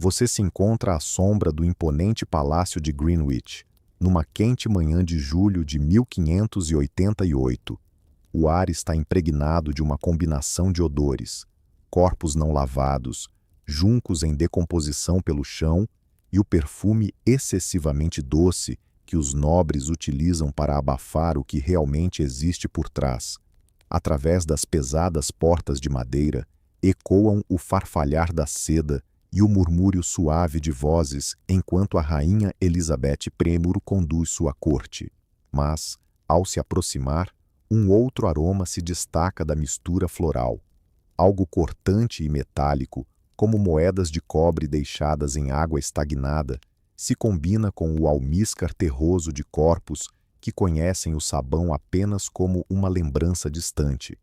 Você se encontra à sombra do imponente palácio de Greenwich, numa quente manhã de julho de 1588. O ar está impregnado de uma combinação de odores: corpos não lavados, juncos em decomposição pelo chão e o perfume excessivamente doce que os nobres utilizam para abafar o que realmente existe por trás. Através das pesadas portas de madeira, ecoam o farfalhar da seda e o murmúrio suave de vozes enquanto a rainha Elizabeth I conduz sua corte. Mas, ao se aproximar, um outro aroma se destaca da mistura floral. Algo cortante e metálico, como moedas de cobre deixadas em água estagnada, se combina com o almíscar terroso de corpos que conhecem o sabão apenas como uma lembrança distante.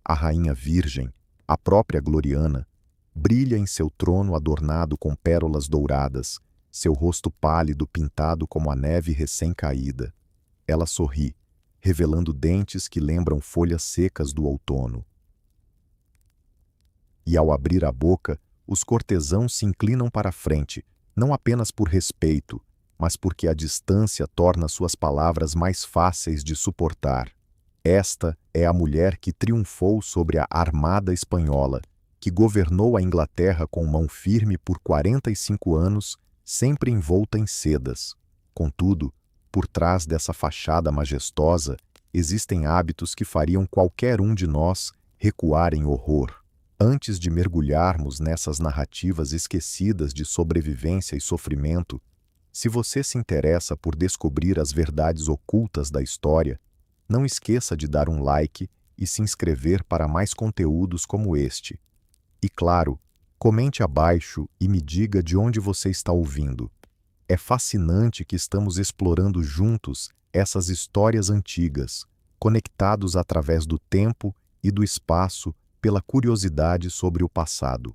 A rainha virgem, a própria Gloriana, brilha em seu trono adornado com pérolas douradas, seu rosto pálido pintado como a neve recém-caída. Ela sorri, revelando dentes que lembram folhas secas do outono. E ao abrir a boca, os cortesãos se inclinam para a frente, não apenas por respeito, mas porque a distância torna suas palavras mais fáceis de suportar. Esta é a mulher que triunfou sobre a Armada Espanhola, que governou a Inglaterra com mão firme por 45 anos, sempre envolta em sedas. Contudo, por trás dessa fachada majestosa, existem hábitos que fariam qualquer um de nós recuar em horror. Antes de mergulharmos nessas narrativas esquecidas de sobrevivência e sofrimento, se você se interessa por descobrir as verdades ocultas da história, não esqueça de dar um like e se inscrever para mais conteúdos como este. E claro, comente abaixo e me diga de onde você está ouvindo. É fascinante que estamos explorando juntos essas histórias antigas, conectados através do tempo e do espaço pela curiosidade sobre o passado.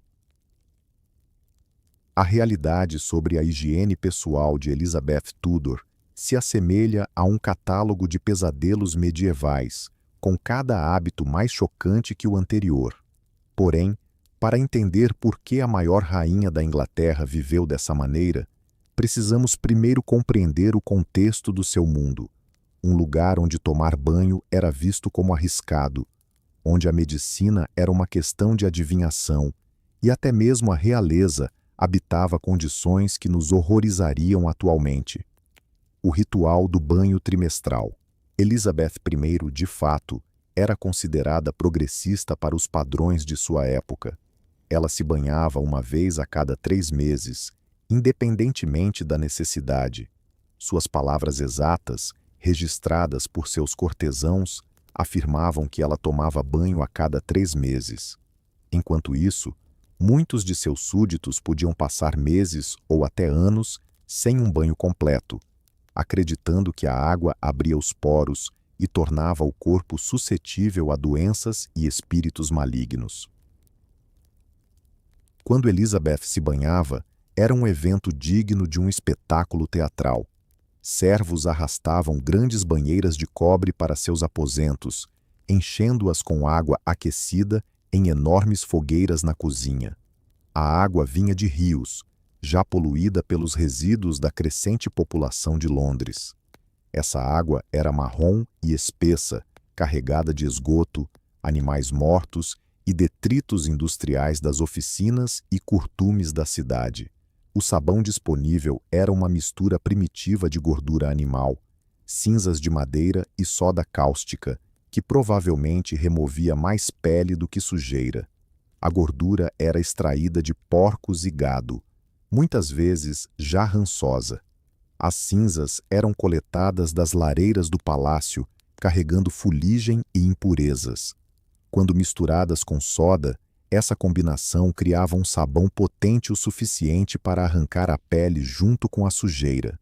A realidade sobre a higiene pessoal de Elizabeth Tudor se assemelha a um catálogo de pesadelos medievais, com cada hábito mais chocante que o anterior. Porém, para entender por que a maior rainha da Inglaterra viveu dessa maneira, precisamos primeiro compreender o contexto do seu mundo, um lugar onde tomar banho era visto como arriscado, onde a medicina era uma questão de adivinhação, e até mesmo a realeza habitava condições que nos horrorizariam atualmente. O ritual do banho trimestral. Elizabeth I, de fato, era considerada progressista para os padrões de sua época. Ela se banhava uma vez a cada 3 meses, independentemente da necessidade. Suas palavras exatas, registradas por seus cortesãos, afirmavam que ela tomava banho a cada 3 meses. Enquanto isso, muitos de seus súditos podiam passar meses ou até anos sem um banho completo, acreditando que a água abria os poros e tornava o corpo suscetível a doenças e espíritos malignos. Quando Elizabeth se banhava, era um evento digno de um espetáculo teatral. Servos arrastavam grandes banheiras de cobre para seus aposentos, enchendo-as com água aquecida em enormes fogueiras na cozinha. A água vinha de rios, já poluída pelos resíduos da crescente população de Londres. Essa água era marrom e espessa, carregada de esgoto, animais mortos e detritos industriais das oficinas e curtumes da cidade. O sabão disponível era uma mistura primitiva de gordura animal, cinzas de madeira e soda cáustica, que provavelmente removia mais pele do que sujeira. A gordura era extraída de porcos e gado, muitas vezes já rançosa. As cinzas eram coletadas das lareiras do palácio, carregando fuligem e impurezas. Quando misturadas com soda, essa combinação criava um sabão potente o suficiente para arrancar a pele junto com a sujeira.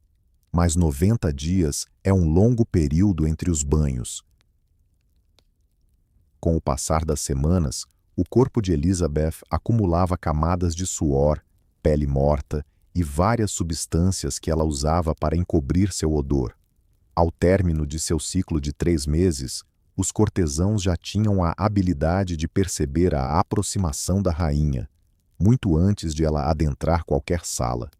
Mas 90 dias é um longo período entre os banhos. Com o passar das semanas, o corpo de Elizabeth acumulava camadas de suor, pele morta e várias substâncias que ela usava para encobrir seu odor. Ao término de seu ciclo de 3 meses, os cortesãos já tinham a habilidade de perceber a aproximação da rainha. muito antes de ela adentrar qualquer sala.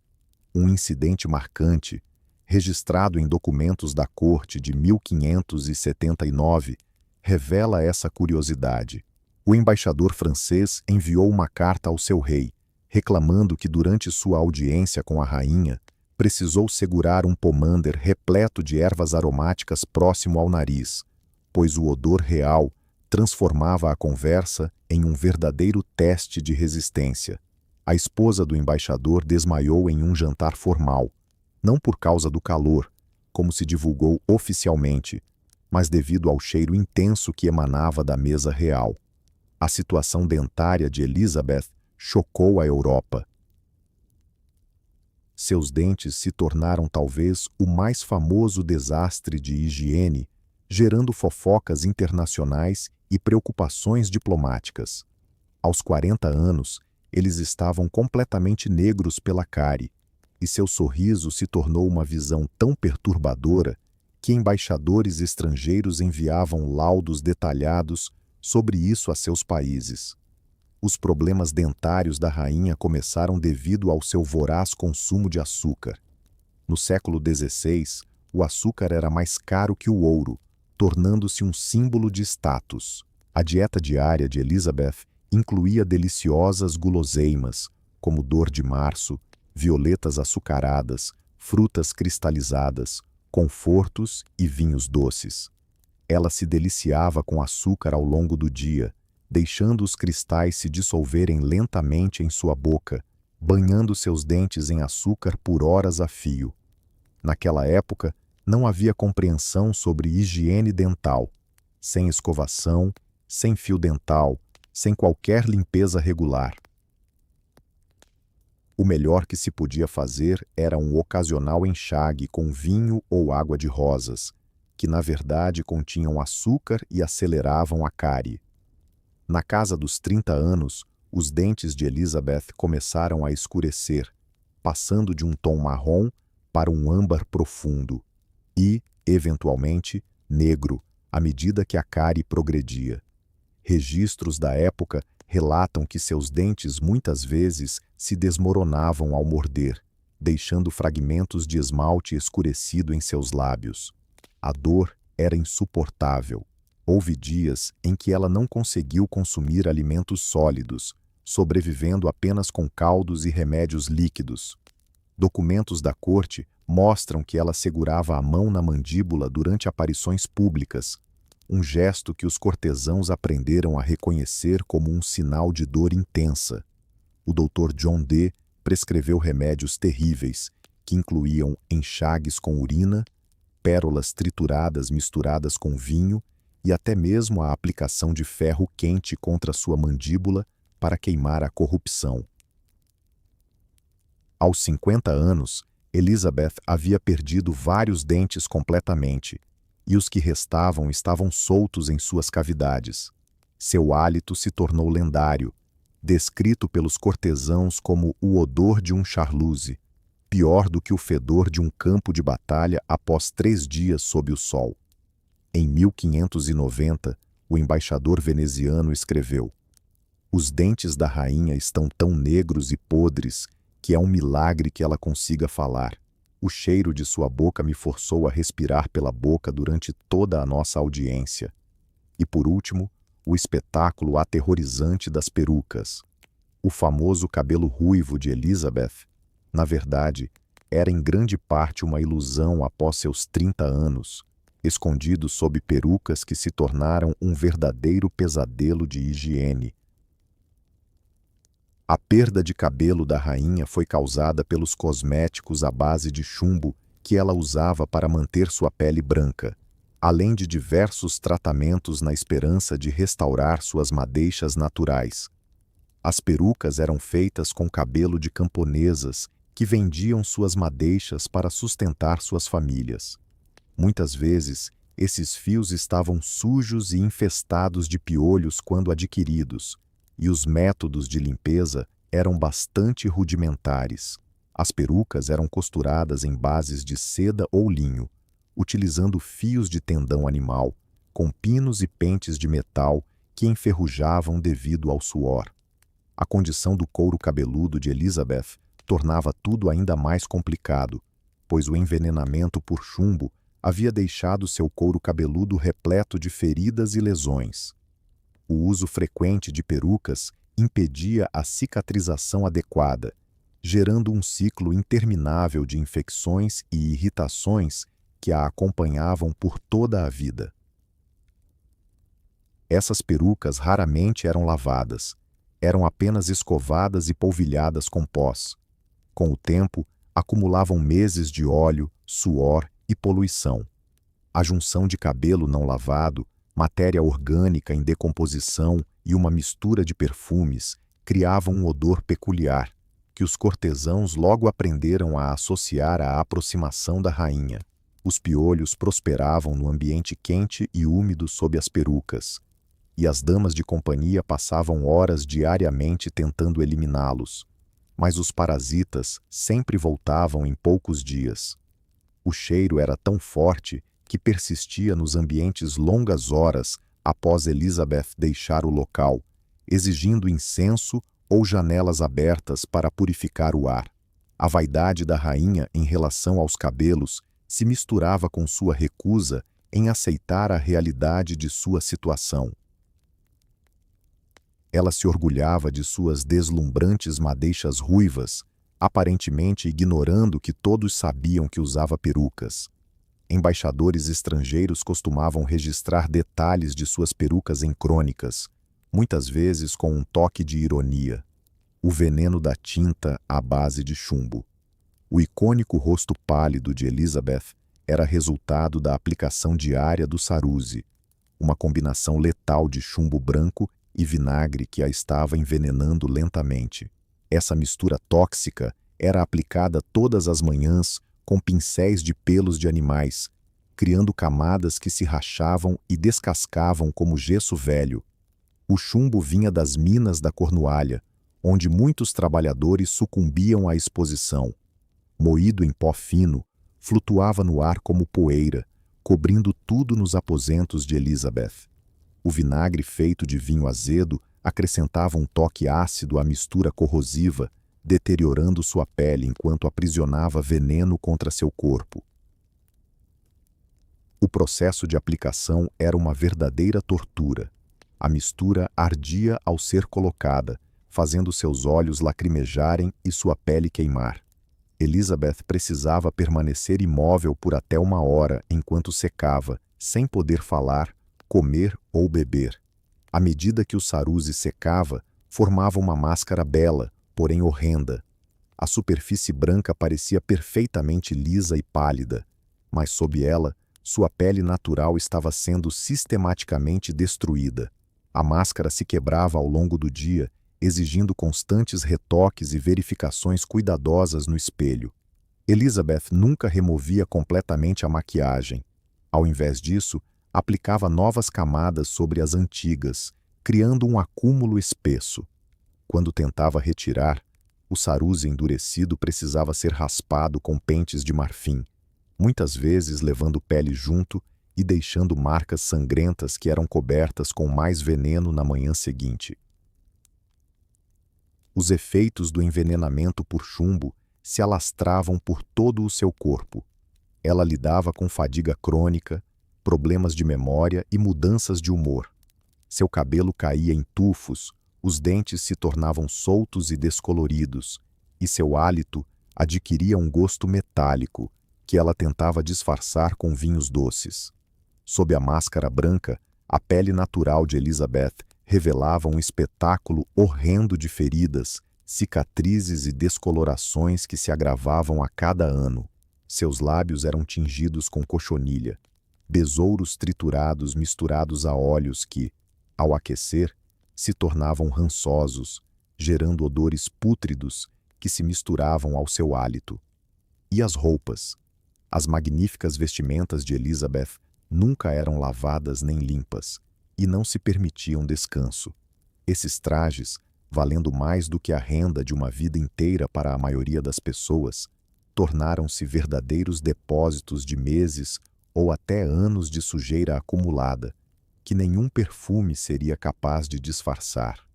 Um incidente marcante, registrado em documentos da corte de 1579, revela essa curiosidade. O embaixador francês enviou uma carta ao seu rei, reclamando que durante sua audiência com a rainha, precisou segurar um pomander repleto de ervas aromáticas próximo ao nariz, pois o odor real transformava a conversa em um verdadeiro teste de resistência. A esposa do embaixador desmaiou em um jantar formal, não por causa do calor, como se divulgou oficialmente, mas devido ao cheiro intenso que emanava da mesa real. A situação dentária de Elizabeth chocou a Europa. Seus dentes se tornaram talvez o mais famoso desastre de higiene, gerando fofocas internacionais e preocupações diplomáticas. Aos 40 anos, eles estavam completamente negros pela cárie, e seu sorriso se tornou uma visão tão perturbadora que embaixadores estrangeiros enviavam laudos detalhados sobre isso a seus países. Os problemas dentários da rainha começaram devido ao seu voraz consumo de açúcar. No século XVI, o açúcar era mais caro que o ouro, tornando-se um símbolo de status. A dieta diária de Elizabeth incluía deliciosas guloseimas, como dor de março, violetas açucaradas, frutas cristalizadas, confortos e vinhos doces. Ela se deliciava com açúcar ao longo do dia, deixando os cristais se dissolverem lentamente em sua boca, banhando seus dentes em açúcar por horas a fio. Naquela época, não havia compreensão sobre higiene dental. Sem escovação, sem fio dental, sem qualquer limpeza regular. O melhor que se podia fazer era um ocasional enxague com vinho ou água de rosas, que na verdade continham açúcar e aceleravam a cárie. Na casa dos 30 anos, os dentes de Elizabeth começaram a escurecer, passando de um tom marrom para um âmbar profundo e, eventualmente, negro, à medida que a cárie progredia. Registros da época relatam que seus dentes muitas vezes se desmoronavam ao morder, deixando fragmentos de esmalte escurecido em seus lábios. A dor era insuportável. Houve dias em que ela não conseguiu consumir alimentos sólidos, sobrevivendo apenas com caldos e remédios líquidos. Documentos da corte mostram que ela segurava a mão na mandíbula durante aparições públicas, um gesto que os cortesãos aprenderam a reconhecer como um sinal de dor intensa. O Dr. John Dee prescreveu remédios terríveis, que incluíam enxagues com urina, pérolas trituradas misturadas com vinho e até mesmo a aplicação de ferro quente contra sua mandíbula para queimar a corrupção. Aos 50 anos, Elizabeth havia perdido vários dentes completamente, e os que restavam estavam soltos em suas cavidades. Seu hálito se tornou lendário, descrito pelos cortesãos como o odor de um charluse, pior do que o fedor de um campo de batalha após 3 dias sob o sol. Em 1590, o embaixador veneziano escreveu: "Os dentes da rainha estão tão negros e podres que é um milagre que ela consiga falar. O cheiro de sua boca me forçou a respirar pela boca durante toda a nossa audiência." E por último, o espetáculo aterrorizante das perucas. O famoso cabelo ruivo de Elizabeth, na verdade, era em grande parte uma ilusão após seus 30 anos, escondido sob perucas que se tornaram um verdadeiro pesadelo de higiene. A perda de cabelo da rainha foi causada pelos cosméticos à base de chumbo que ela usava para manter sua pele branca, além de diversos tratamentos na esperança de restaurar suas madeixas naturais. As perucas eram feitas com cabelo de camponesas que vendiam suas madeixas para sustentar suas famílias. Muitas vezes, esses fios estavam sujos e infestados de piolhos quando adquiridos, e os métodos de limpeza eram bastante rudimentares. As perucas eram costuradas em bases de seda ou linho, utilizando fios de tendão animal, com pinos e pentes de metal que enferrujavam devido ao suor. A condição do couro cabeludo de Elizabeth tornava tudo ainda mais complicado, pois o envenenamento por chumbo havia deixado seu couro cabeludo repleto de feridas e lesões. O uso frequente de perucas impedia a cicatrização adequada, gerando um ciclo interminável de infecções e irritações que a acompanhavam por toda a vida. Essas perucas raramente eram lavadas, eram apenas escovadas e polvilhadas com pós. Com o tempo, acumulavam meses de óleo, suor e poluição. A junção de cabelo não lavado, matéria orgânica em decomposição e uma mistura de perfumes criavam um odor peculiar, que os cortesãos logo aprenderam a associar à aproximação da rainha. Os piolhos prosperavam no ambiente quente e úmido sob as perucas, e as damas de companhia passavam horas diariamente tentando eliminá-los. Mas os parasitas sempre voltavam em poucos dias. O cheiro era tão forte que persistia nos ambientes longas horas após Elizabeth deixar o local, exigindo incenso ou janelas abertas para purificar o ar. A vaidade da rainha em relação aos cabelos se misturava com sua recusa em aceitar a realidade de sua situação. Ela se orgulhava de suas deslumbrantes madeixas ruivas, aparentemente ignorando que todos sabiam que usava perucas. Embaixadores estrangeiros costumavam registrar detalhes de suas perucas em crônicas, muitas vezes com um toque de ironia. O veneno da tinta à base de chumbo. O icônico rosto pálido de Elizabeth era resultado da aplicação diária do Saruzi, uma combinação letal de chumbo branco e vinagre que a estava envenenando lentamente. Essa mistura tóxica era aplicada todas as manhãs com pincéis de pelos de animais, criando camadas que se rachavam e descascavam como gesso velho. O chumbo vinha das minas da Cornualha, onde muitos trabalhadores sucumbiam à exposição. Moído em pó fino, flutuava no ar como poeira, cobrindo tudo nos aposentos de Elizabeth. O vinagre feito de vinho azedo acrescentava um toque ácido à mistura corrosiva, deteriorando sua pele enquanto aprisionava veneno contra seu corpo. O processo de aplicação era uma verdadeira tortura. A mistura ardia ao ser colocada, fazendo seus olhos lacrimejarem e sua pele queimar. Elizabeth precisava permanecer imóvel por até 1 hora enquanto secava, sem poder falar, comer ou beber. À medida que o Saruzi secava, formava uma máscara bela, porém horrenda. A superfície branca parecia perfeitamente lisa e pálida, mas sob ela, sua pele natural estava sendo sistematicamente destruída. A máscara se quebrava ao longo do dia, exigindo constantes retoques e verificações cuidadosas no espelho. Elizabeth nunca removia completamente a maquiagem. Ao invés disso, aplicava novas camadas sobre as antigas, criando um acúmulo espesso. Quando tentava retirar, o Saruzi endurecido precisava ser raspado com pentes de marfim, muitas vezes levando pele junto e deixando marcas sangrentas que eram cobertas com mais veneno na manhã seguinte. Os efeitos do envenenamento por chumbo se alastravam por todo o seu corpo. Ela lidava com fadiga crônica, problemas de memória e mudanças de humor. Seu cabelo caía em tufos, os dentes se tornavam soltos e descoloridos, e seu hálito adquiria um gosto metálico, que ela tentava disfarçar com vinhos doces. Sob a máscara branca, a pele natural de Elizabeth revelava um espetáculo horrendo de feridas, cicatrizes e descolorações que se agravavam a cada ano. Seus lábios eram tingidos com cochonilha, besouros triturados misturados a óleos que, ao aquecer, se tornavam rançosos, gerando odores pútridos que se misturavam ao seu hálito. E as roupas? As magníficas vestimentas de Elizabeth nunca eram lavadas nem limpas, e não se permitiam descanso. Esses trajes, valendo mais do que a renda de uma vida inteira para a maioria das pessoas, tornaram-se verdadeiros depósitos de meses ou até anos de sujeira acumulada, que nenhum perfume seria capaz de disfarçar.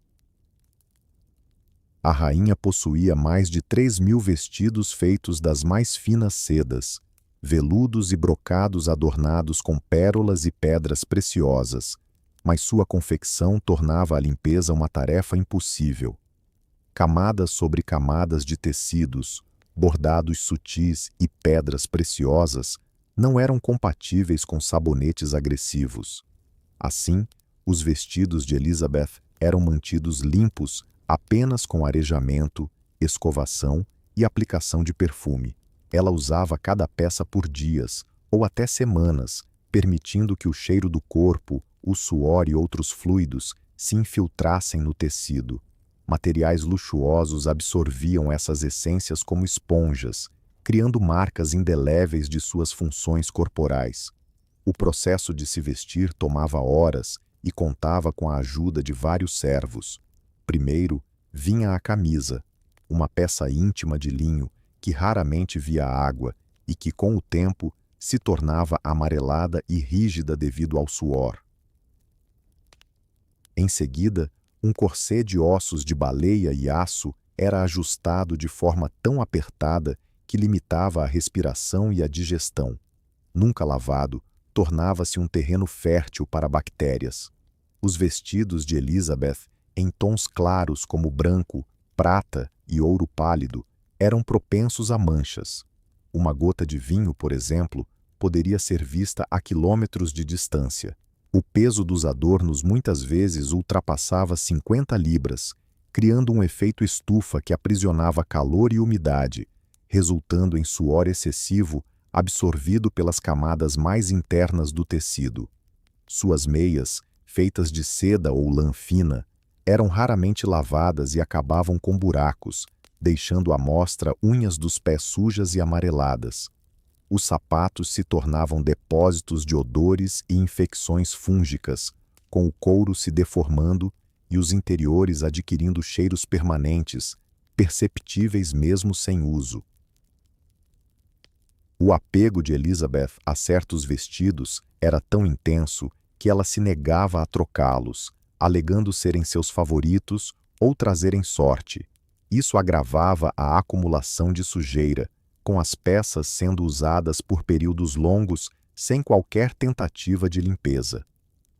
A rainha possuía mais de 3.000 vestidos feitos das mais finas sedas, veludos e brocados adornados com pérolas e pedras preciosas, mas sua confecção tornava a limpeza uma tarefa impossível. Camadas sobre camadas de tecidos, bordados sutis e pedras preciosas não eram compatíveis com sabonetes agressivos. Assim, os vestidos de Elizabeth eram mantidos limpos apenas com arejamento, escovação e aplicação de perfume. Ela usava cada peça por dias, ou até semanas, permitindo que o cheiro do corpo, o suor e outros fluidos se infiltrassem no tecido. Materiais luxuosos absorviam essas essências como esponjas, criando marcas indeléveis de suas funções corporais. O processo de se vestir tomava horas e contava com a ajuda de vários servos. Primeiro, vinha a camisa, uma peça íntima de linho que raramente via água e que, com o tempo, se tornava amarelada e rígida devido ao suor. Em seguida, um corset de ossos de baleia e aço era ajustado de forma tão apertada que limitava a respiração e a digestão. Nunca lavado, tornava-se um terreno fértil para bactérias. Os vestidos de Elizabeth, em tons claros como branco, prata e ouro pálido, eram propensos a manchas. Uma gota de vinho, por exemplo, poderia ser vista a quilômetros de distância. O peso dos adornos muitas vezes ultrapassava 50 libras, criando um efeito estufa que aprisionava calor e umidade, resultando em suor excessivo absorvido pelas camadas mais internas do tecido. Suas meias, feitas de seda ou lã fina, eram raramente lavadas e acabavam com buracos, deixando à mostra unhas dos pés sujas e amareladas. Os sapatos se tornavam depósitos de odores e infecções fúngicas, com o couro se deformando e os interiores adquirindo cheiros permanentes, perceptíveis mesmo sem uso. O apego de Elizabeth a certos vestidos era tão intenso que ela se negava a trocá-los, alegando serem seus favoritos ou trazerem sorte. Isso agravava a acumulação de sujeira, com as peças sendo usadas por períodos longos sem qualquer tentativa de limpeza.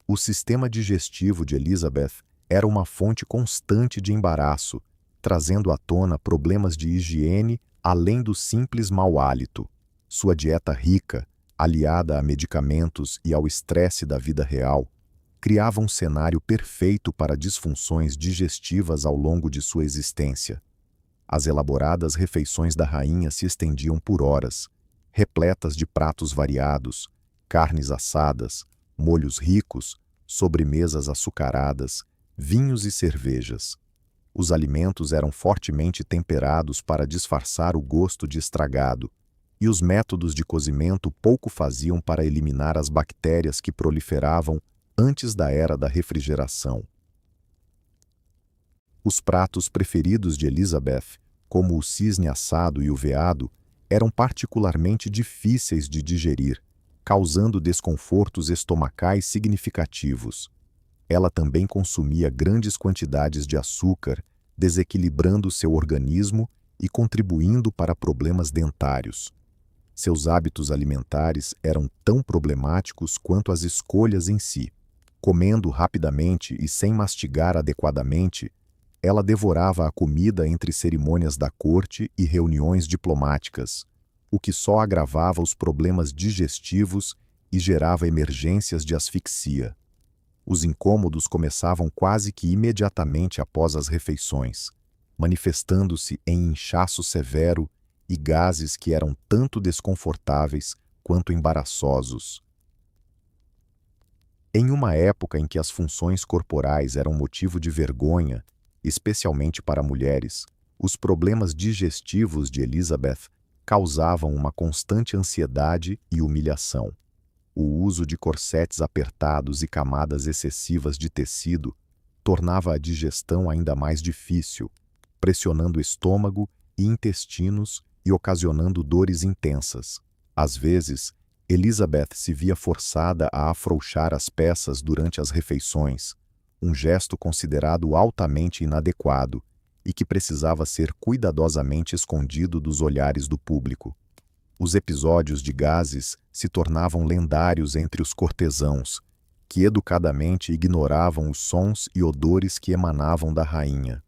O sistema digestivo de Elizabeth era uma fonte constante de embaraço, trazendo à tona problemas de higiene além do simples mau hálito. Sua dieta rica, aliada a medicamentos e ao estresse da vida real, criava um cenário perfeito para disfunções digestivas ao longo de sua existência. As elaboradas refeições da rainha se estendiam por horas, repletas de pratos variados, carnes assadas, molhos ricos, sobremesas açucaradas, vinhos e cervejas. Os alimentos eram fortemente temperados para disfarçar o gosto de estragado, e os métodos de cozimento pouco faziam para eliminar as bactérias que proliferavam antes da era da refrigeração. Os pratos preferidos de Elizabeth, como o cisne assado e o veado, eram particularmente difíceis de digerir, causando desconfortos estomacais significativos. Ela também consumia grandes quantidades de açúcar, desequilibrando seu organismo e contribuindo para problemas dentários. Seus hábitos alimentares eram tão problemáticos quanto as escolhas em si. Comendo rapidamente e sem mastigar adequadamente, ela devorava a comida entre cerimônias da corte e reuniões diplomáticas, o que só agravava os problemas digestivos e gerava emergências de asfixia. Os incômodos começavam quase que imediatamente após as refeições, manifestando-se em inchaço severo e gases que eram tanto desconfortáveis quanto embaraçosos. Em uma época em que as funções corporais eram motivo de vergonha, especialmente para mulheres, os problemas digestivos de Elizabeth causavam uma constante ansiedade e humilhação. O uso de corsetes apertados e camadas excessivas de tecido tornava a digestão ainda mais difícil, pressionando o estômago e intestinos e ocasionando dores intensas. Às vezes, Elizabeth se via forçada a afrouxar as peças durante as refeições, um gesto considerado altamente inadequado e que precisava ser cuidadosamente escondido dos olhares do público. Os episódios de gases se tornavam lendários entre os cortesãos, que educadamente ignoravam os sons e odores que emanavam da rainha.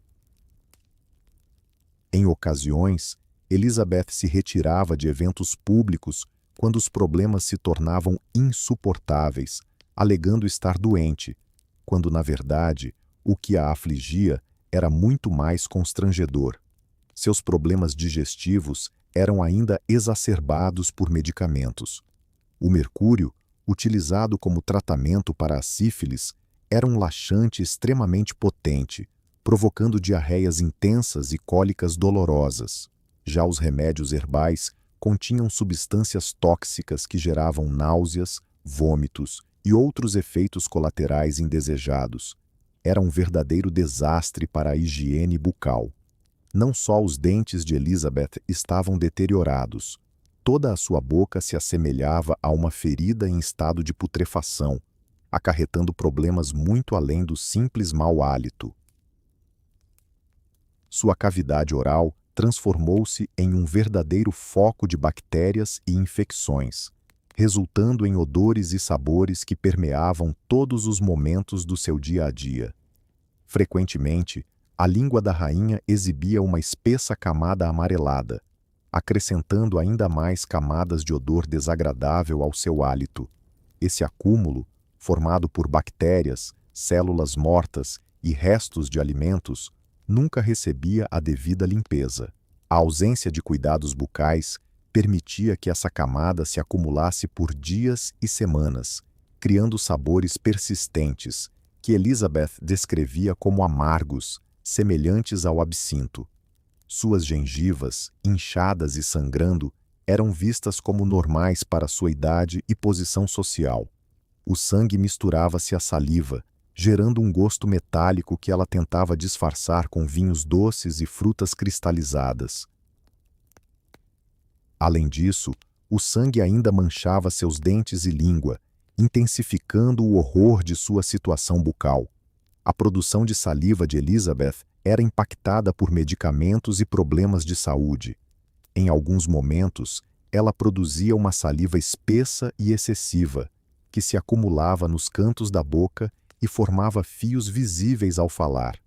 Em ocasiões, Elizabeth se retirava de eventos públicos quando os problemas se tornavam insuportáveis, alegando estar doente, quando, na verdade, o que a afligia era muito mais constrangedor. Seus problemas digestivos eram ainda exacerbados por medicamentos. O mercúrio, utilizado como tratamento para a sífilis, era um laxante extremamente potente, provocando diarreias intensas e cólicas dolorosas. Já os remédios herbais continham substâncias tóxicas que geravam náuseas, vômitos e outros efeitos colaterais indesejados. Era um verdadeiro desastre para a higiene bucal. Não só os dentes de Elizabeth estavam deteriorados, toda a sua boca se assemelhava a uma ferida em estado de putrefação, acarretando problemas muito além do simples mau hálito. Sua cavidade oral transformou-se em um verdadeiro foco de bactérias e infecções, resultando em odores e sabores que permeavam todos os momentos do seu dia a dia. Frequentemente, a língua da rainha exibia uma espessa camada amarelada, acrescentando ainda mais camadas de odor desagradável ao seu hálito. Esse acúmulo, formado por bactérias, células mortas e restos de alimentos, nunca recebia a devida limpeza. A ausência de cuidados bucais permitia que essa camada se acumulasse por dias e semanas, criando sabores persistentes, que Elizabeth descrevia como amargos, semelhantes ao absinto. Suas gengivas, inchadas e sangrando, eram vistas como normais para sua idade e posição social. O sangue misturava-se à saliva, gerando um gosto metálico que ela tentava disfarçar com vinhos doces e frutas cristalizadas. Além disso, o sangue ainda manchava seus dentes e língua, intensificando o horror de sua situação bucal. A produção de saliva de Elizabeth era impactada por medicamentos e problemas de saúde. Em alguns momentos, ela produzia uma saliva espessa e excessiva, que se acumulava nos cantos da boca e formava fios visíveis ao falar.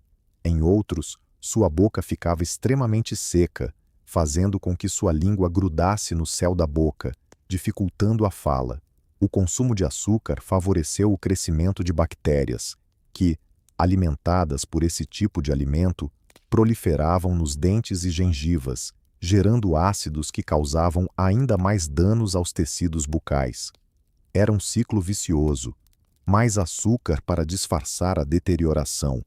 Em outros, sua boca ficava extremamente seca, fazendo com que sua língua grudasse no céu da boca, dificultando a fala. O consumo de açúcar favoreceu o crescimento de bactérias, que, alimentadas por esse tipo de alimento, proliferavam nos dentes e gengivas, gerando ácidos que causavam ainda mais danos aos tecidos bucais. Era um ciclo vicioso. Mais açúcar para disfarçar a deterioração,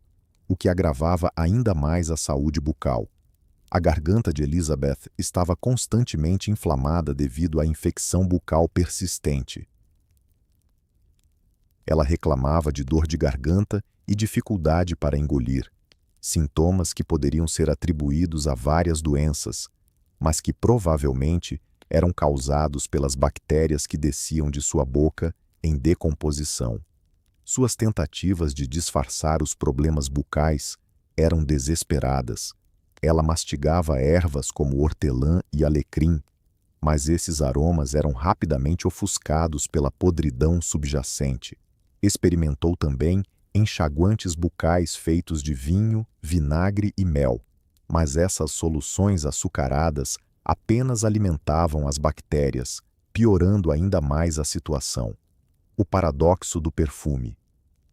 o que agravava ainda mais a saúde bucal. A garganta de Elizabeth estava constantemente inflamada devido à infecção bucal persistente. Ela reclamava de dor de garganta e dificuldade para engolir, sintomas que poderiam ser atribuídos a várias doenças, mas que provavelmente eram causados pelas bactérias que desciam de sua boca em decomposição. Suas tentativas de disfarçar os problemas bucais eram desesperadas. Ela mastigava ervas como hortelã e alecrim, mas esses aromas eram rapidamente ofuscados pela podridão subjacente. Experimentou também enxaguantes bucais feitos de vinho, vinagre e mel, mas essas soluções açucaradas apenas alimentavam as bactérias, piorando ainda mais a situação. O paradoxo do perfume.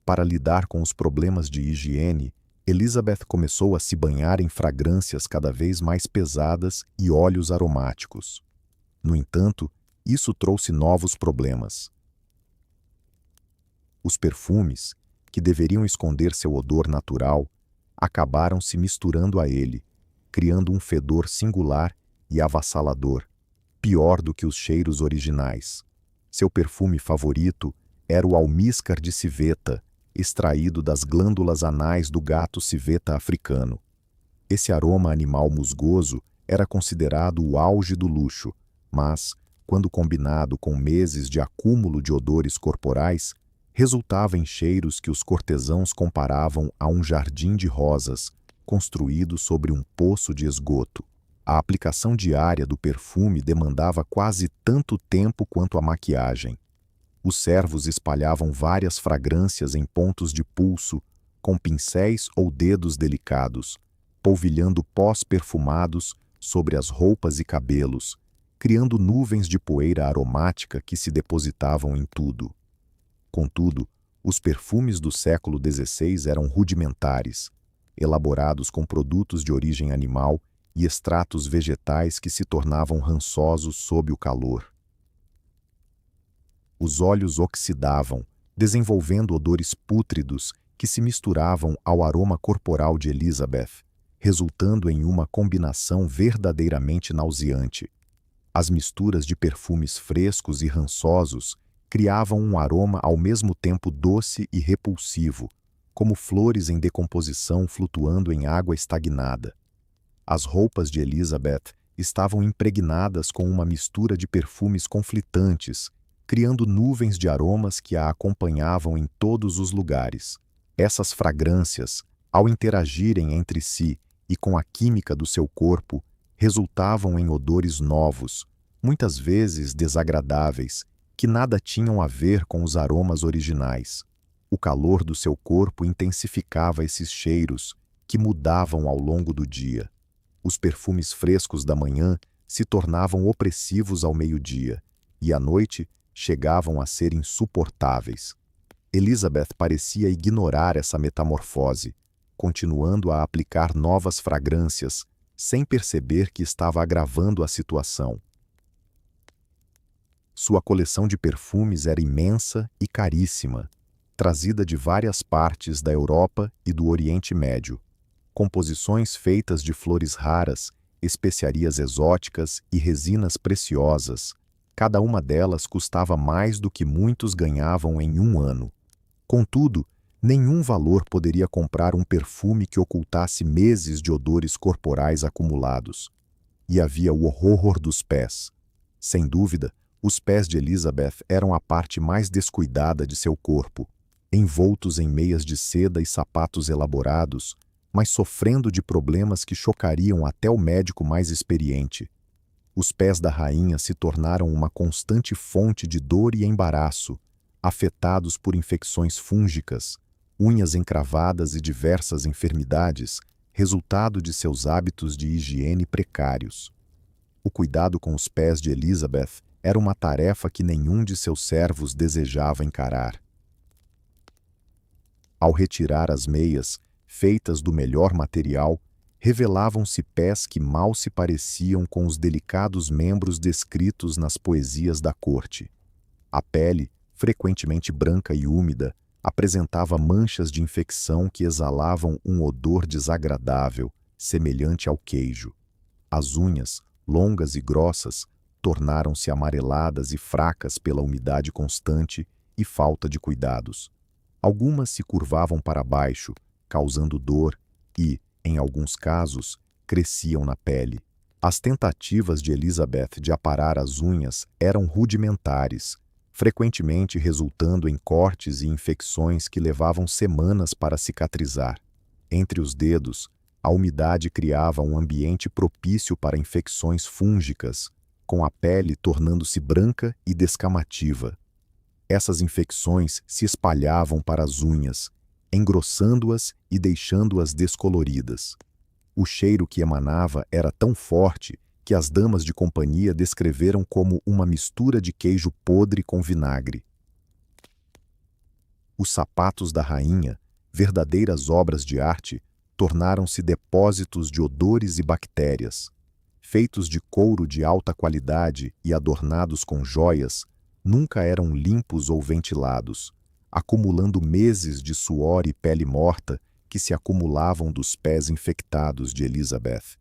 Para lidar com os problemas de higiene, Elizabeth começou a se banhar em fragrâncias cada vez mais pesadas e óleos aromáticos. No entanto, isso trouxe novos problemas. Os perfumes, que deveriam esconder seu odor natural, acabaram se misturando a ele, criando um fedor singular e avassalador, pior do que os cheiros originais. Seu perfume favorito era o almíscar de civeta, extraído das glândulas anais do gato civeta africano. Esse aroma animal musgoso era considerado o auge do luxo, mas, quando combinado com meses de acúmulo de odores corporais, resultava em cheiros que os cortesãos comparavam a um jardim de rosas, construído sobre um poço de esgoto. A aplicação diária do perfume demandava quase tanto tempo quanto a maquiagem. Os servos espalhavam várias fragrâncias em pontos de pulso, com pincéis ou dedos delicados, polvilhando pós perfumados sobre as roupas e cabelos, criando nuvens de poeira aromática que se depositavam em tudo. Contudo, os perfumes do século XVI eram rudimentares, elaborados com produtos de origem animal e extratos vegetais que se tornavam rançosos sob o calor. Os óleos oxidavam, desenvolvendo odores pútridos que se misturavam ao aroma corporal de Elizabeth, resultando em uma combinação verdadeiramente nauseante. As misturas de perfumes frescos e rançosos criavam um aroma ao mesmo tempo doce e repulsivo, como flores em decomposição flutuando em água estagnada. As roupas de Elizabeth estavam impregnadas com uma mistura de perfumes conflitantes, criando nuvens de aromas que a acompanhavam em todos os lugares. Essas fragrâncias, ao interagirem entre si e com a química do seu corpo, resultavam em odores novos, muitas vezes desagradáveis, que nada tinham a ver com os aromas originais. O calor do seu corpo intensificava esses cheiros, que mudavam ao longo do dia. Os perfumes frescos da manhã se tornavam opressivos ao meio-dia, e à noite chegavam a ser insuportáveis. Elizabeth parecia ignorar essa metamorfose, continuando a aplicar novas fragrâncias, sem perceber que estava agravando a situação. Sua coleção de perfumes era imensa e caríssima, trazida de várias partes da Europa e do Oriente Médio. Composições feitas de flores raras, especiarias exóticas e resinas preciosas, cada uma delas custava mais do que muitos ganhavam em um ano. Contudo, nenhum valor poderia comprar um perfume que ocultasse meses de odores corporais acumulados. E havia o horror dos pés. Sem dúvida, os pés de Elizabeth eram a parte mais descuidada de seu corpo, envoltos em meias de seda e sapatos elaborados, mas sofrendo de problemas que chocariam até o médico mais experiente. Os pés da rainha se tornaram uma constante fonte de dor e embaraço, afetados por infecções fúngicas, unhas encravadas e diversas enfermidades, resultado de seus hábitos de higiene precários. O cuidado com os pés de Elizabeth era uma tarefa que nenhum de seus servos desejava encarar. Ao retirar as meias, feitas do melhor material, revelavam-se pés que mal se pareciam com os delicados membros descritos nas poesias da corte. A pele, frequentemente branca e úmida, apresentava manchas de infecção que exalavam um odor desagradável, semelhante ao queijo. As unhas, longas e grossas, tornaram-se amareladas e fracas pela umidade constante e falta de cuidados. Algumas se curvavam para baixo, causando dor e, em alguns casos, cresciam na pele. As tentativas de Elizabeth de aparar as unhas eram rudimentares, frequentemente resultando em cortes e infecções que levavam semanas para cicatrizar. Entre os dedos, a umidade criava um ambiente propício para infecções fúngicas, com a pele tornando-se branca e descamativa. Essas infecções se espalhavam para as unhas, engrossando-as e deixando-as descoloridas. O cheiro que emanava era tão forte que as damas de companhia descreveram como uma mistura de queijo podre com vinagre. Os sapatos da rainha, verdadeiras obras de arte, tornaram-se depósitos de odores e bactérias. Feitos de couro de alta qualidade e adornados com joias, nunca eram limpos ou ventilados, acumulando meses de suor e pele morta que se acumulavam dos pés infectados de Elizabeth.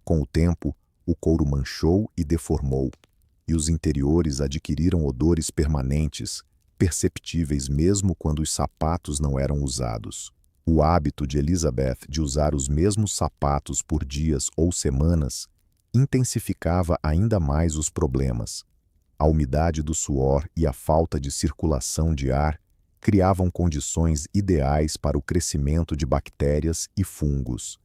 Com o tempo, o couro manchou e deformou, e os interiores adquiriram odores permanentes, perceptíveis mesmo quando os sapatos não eram usados. O hábito de Elizabeth de usar os mesmos sapatos por dias ou semanas intensificava ainda mais os problemas. A umidade do suor e a falta de circulação de ar criavam condições ideais para o crescimento de bactérias e fungos.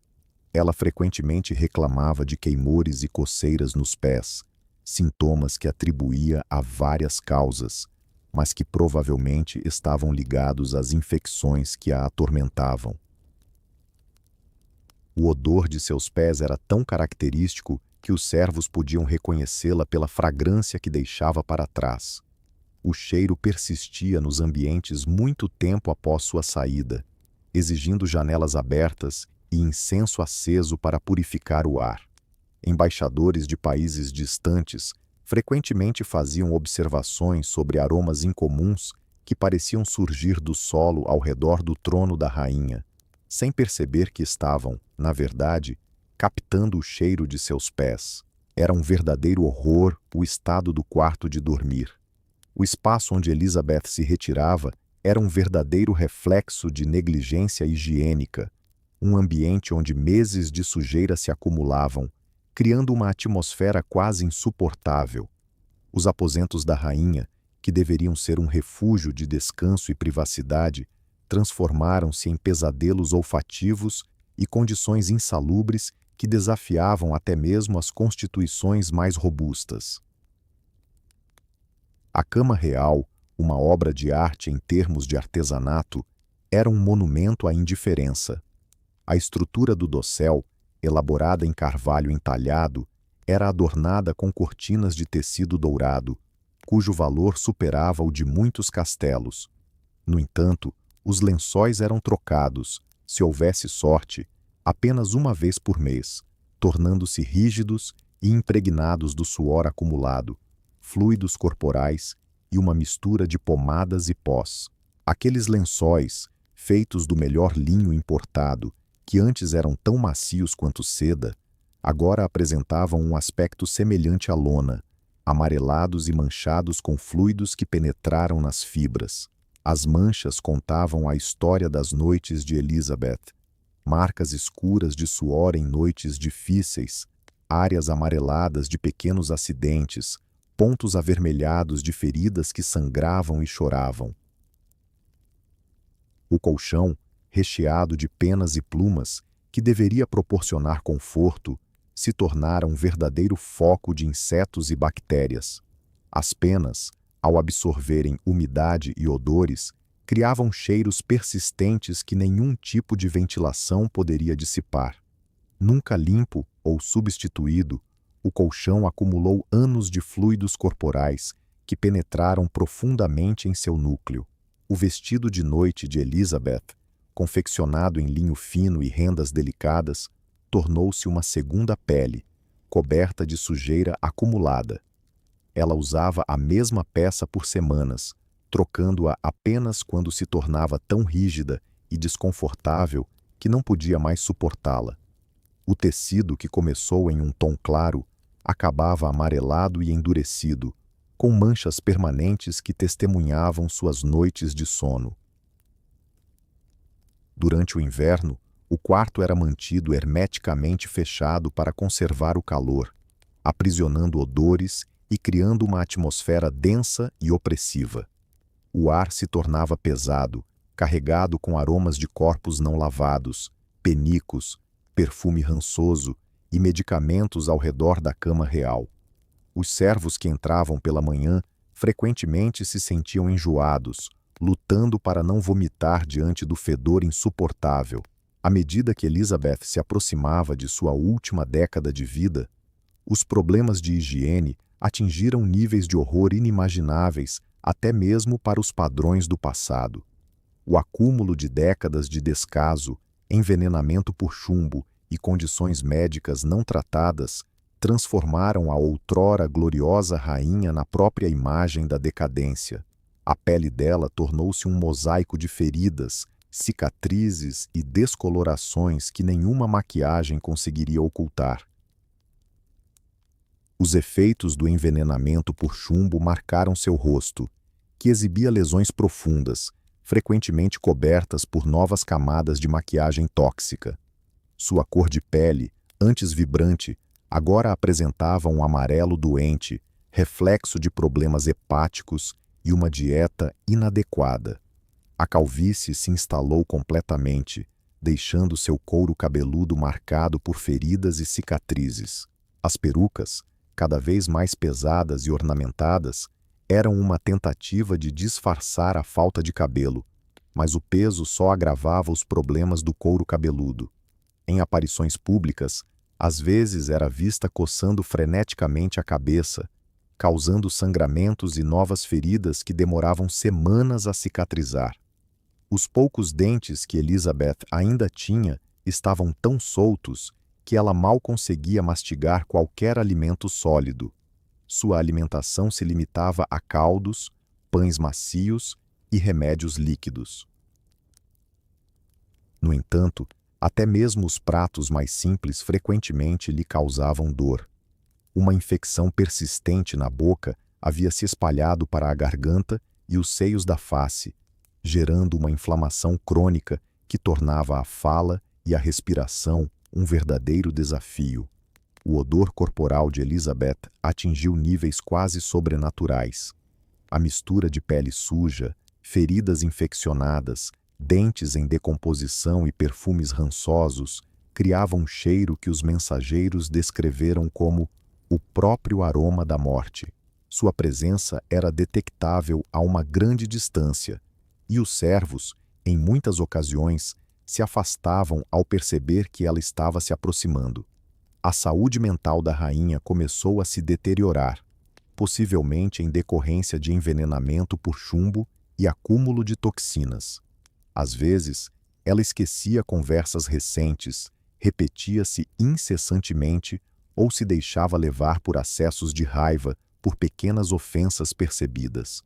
Ela frequentemente reclamava de queimores e coceiras nos pés, sintomas que atribuía a várias causas, mas que provavelmente estavam ligados às infecções que a atormentavam. O odor de seus pés era tão característico que os servos podiam reconhecê-la pela fragrância que deixava para trás. O cheiro persistia nos ambientes muito tempo após sua saída, exigindo janelas abertas e incenso aceso para purificar o ar. Embaixadores de países distantes frequentemente faziam observações sobre aromas incomuns que pareciam surgir do solo ao redor do trono da rainha, sem perceber que estavam, na verdade, captando o cheiro de seus pés. Era um verdadeiro horror o estado do quarto de dormir. O espaço onde Elizabeth se retirava era um verdadeiro reflexo de negligência higiênica, um ambiente onde meses de sujeira se acumulavam, criando uma atmosfera quase insuportável. Os aposentos da rainha, que deveriam ser um refúgio de descanso e privacidade, transformaram-se em pesadelos olfativos e condições insalubres que desafiavam até mesmo as constituições mais robustas. A Cama Real, uma obra de arte em termos de artesanato, era um monumento à indiferença. A estrutura do dossel, elaborada em carvalho entalhado, era adornada com cortinas de tecido dourado, cujo valor superava o de muitos castelos. No entanto, os lençóis eram trocados, se houvesse sorte, apenas uma vez por mês, tornando-se rígidos e impregnados do suor acumulado, fluidos corporais e uma mistura de pomadas e pós. Aqueles lençóis, feitos do melhor linho importado, que antes eram tão macios quanto seda, agora apresentavam um aspecto semelhante à lona, amarelados e manchados com fluidos que penetraram nas fibras. As manchas contavam a história das noites de Elizabeth, marcas escuras de suor em noites difíceis, áreas amareladas de pequenos acidentes, pontos avermelhados de feridas que sangravam e choravam. O colchão, recheado de penas e plumas, que deveria proporcionar conforto, se tornara um verdadeiro foco de insetos e bactérias. As penas, ao absorverem umidade e odores, criavam cheiros persistentes que nenhum tipo de ventilação poderia dissipar. Nunca limpo ou substituído, o colchão acumulou anos de fluidos corporais que penetraram profundamente em seu núcleo. O vestido de noite de Elizabeth, confeccionado em linho fino e rendas delicadas, tornou-se uma segunda pele, coberta de sujeira acumulada. Ela usava a mesma peça por semanas, trocando-a apenas quando se tornava tão rígida e desconfortável que não podia mais suportá-la. O tecido, que começou em um tom claro, acabava amarelado e endurecido, com manchas permanentes que testemunhavam suas noites de sono. Durante o inverno, o quarto era mantido hermeticamente fechado para conservar o calor, aprisionando odores e criando uma atmosfera densa e opressiva. O ar se tornava pesado, carregado com aromas de corpos não lavados, penicos, perfume rançoso e medicamentos ao redor da cama real. Os servos que entravam pela manhã frequentemente se sentiam enjoados, lutando para não vomitar diante do fedor insuportável. À medida que Elizabeth se aproximava de sua última década de vida, os problemas de higiene atingiram níveis de horror inimagináveis até mesmo para os padrões do passado. O acúmulo de décadas de descaso, envenenamento por chumbo e condições médicas não tratadas transformaram a outrora gloriosa rainha na própria imagem da decadência. A pele dela tornou-se um mosaico de feridas, cicatrizes e descolorações que nenhuma maquiagem conseguiria ocultar. Os efeitos do envenenamento por chumbo marcaram seu rosto, que exibia lesões profundas, frequentemente cobertas por novas camadas de maquiagem tóxica. Sua cor de pele, antes vibrante, agora apresentava um amarelo doente, reflexo de problemas hepáticos e uma dieta inadequada. A calvície se instalou completamente, deixando seu couro cabeludo marcado por feridas e cicatrizes. As perucas, cada vez mais pesadas e ornamentadas, eram uma tentativa de disfarçar a falta de cabelo, mas o peso só agravava os problemas do couro cabeludo. Em aparições públicas, às vezes era vista coçando freneticamente a cabeça, causando sangramentos e novas feridas que demoravam semanas a cicatrizar. Os poucos dentes que Elizabeth ainda tinha estavam tão soltos que ela mal conseguia mastigar qualquer alimento sólido. Sua alimentação se limitava a caldos, pães macios e remédios líquidos. No entanto, até mesmo os pratos mais simples frequentemente lhe causavam dor. Uma infecção persistente na boca havia se espalhado para a garganta e os seios da face, gerando uma inflamação crônica que tornava a fala e a respiração um verdadeiro desafio. O odor corporal de Elizabeth atingiu níveis quase sobrenaturais. A mistura de pele suja, feridas infeccionadas, dentes em decomposição e perfumes rançosos criava um cheiro que os mensageiros descreveram como o próprio aroma da morte. Sua presença era detectável a uma grande distância, e os servos, em muitas ocasiões, se afastavam ao perceber que ela estava se aproximando. A saúde mental da rainha começou a se deteriorar, possivelmente em decorrência de envenenamento por chumbo e acúmulo de toxinas. Às vezes, ela esquecia conversas recentes, repetia-se incessantemente ou se deixava levar por acessos de raiva por pequenas ofensas percebidas.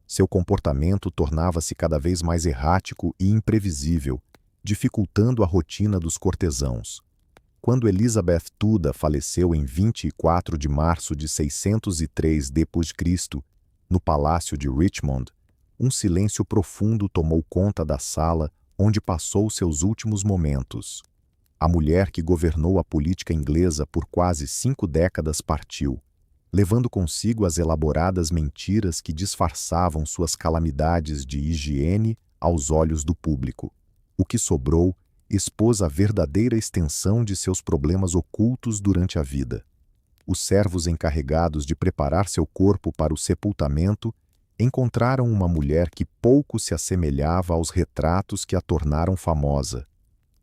Seu comportamento tornava-se cada vez mais errático e imprevisível, dificultando a rotina dos cortesãos. Quando Elizabeth Tudor faleceu em 24 de março de 603 d.C., no Palácio de Richmond, um silêncio profundo tomou conta da sala onde passou seus últimos momentos. A mulher que governou a política inglesa por quase 5 décadas partiu, levando consigo as elaboradas mentiras que disfarçavam suas calamidades de higiene aos olhos do público. O que sobrou expôs a verdadeira extensão de seus problemas ocultos durante a vida. Os servos encarregados de preparar seu corpo para o sepultamento encontraram uma mulher que pouco se assemelhava aos retratos que a tornaram famosa.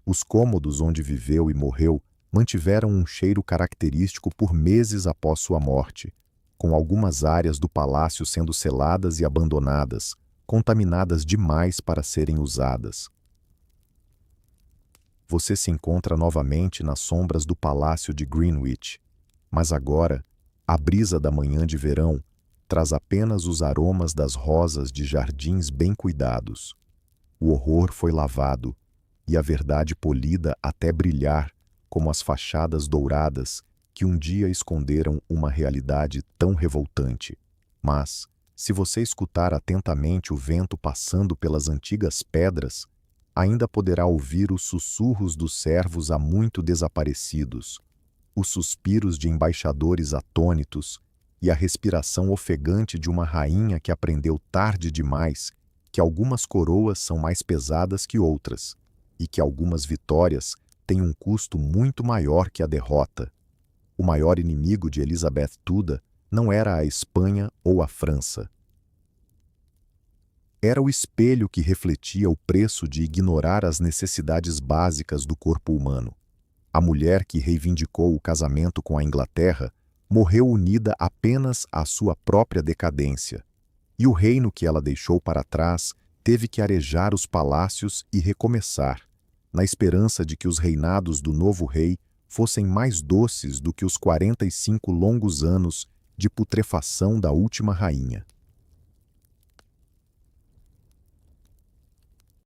Os cômodos onde viveu e morreu mantiveram um cheiro característico por meses após sua morte, com algumas áreas do palácio sendo seladas e abandonadas, contaminadas demais para serem usadas. Você se encontra novamente nas sombras do palácio de Greenwich, mas agora, a brisa da manhã de verão traz apenas os aromas das rosas de jardins bem cuidados. O horror foi lavado, e a verdade polida até brilhar, como as fachadas douradas que um dia esconderam uma realidade tão revoltante. Mas, se você escutar atentamente o vento passando pelas antigas pedras, ainda poderá ouvir os sussurros dos servos há muito desaparecidos, os suspiros de embaixadores atônitos e a respiração ofegante de uma rainha que aprendeu tarde demais que algumas coroas são mais pesadas que outras e que algumas vitórias têm um custo muito maior que a derrota. O maior inimigo de Elizabeth Tudor não era a Espanha ou a França. Era o espelho que refletia o preço de ignorar as necessidades básicas do corpo humano. A mulher que reivindicou o casamento com a Inglaterra morreu unida apenas à sua própria decadência, e o reino que ela deixou para trás teve que arejar os palácios e recomeçar, na esperança de que os reinados do novo rei fossem mais doces do que os 45 longos anos de putrefação da última rainha.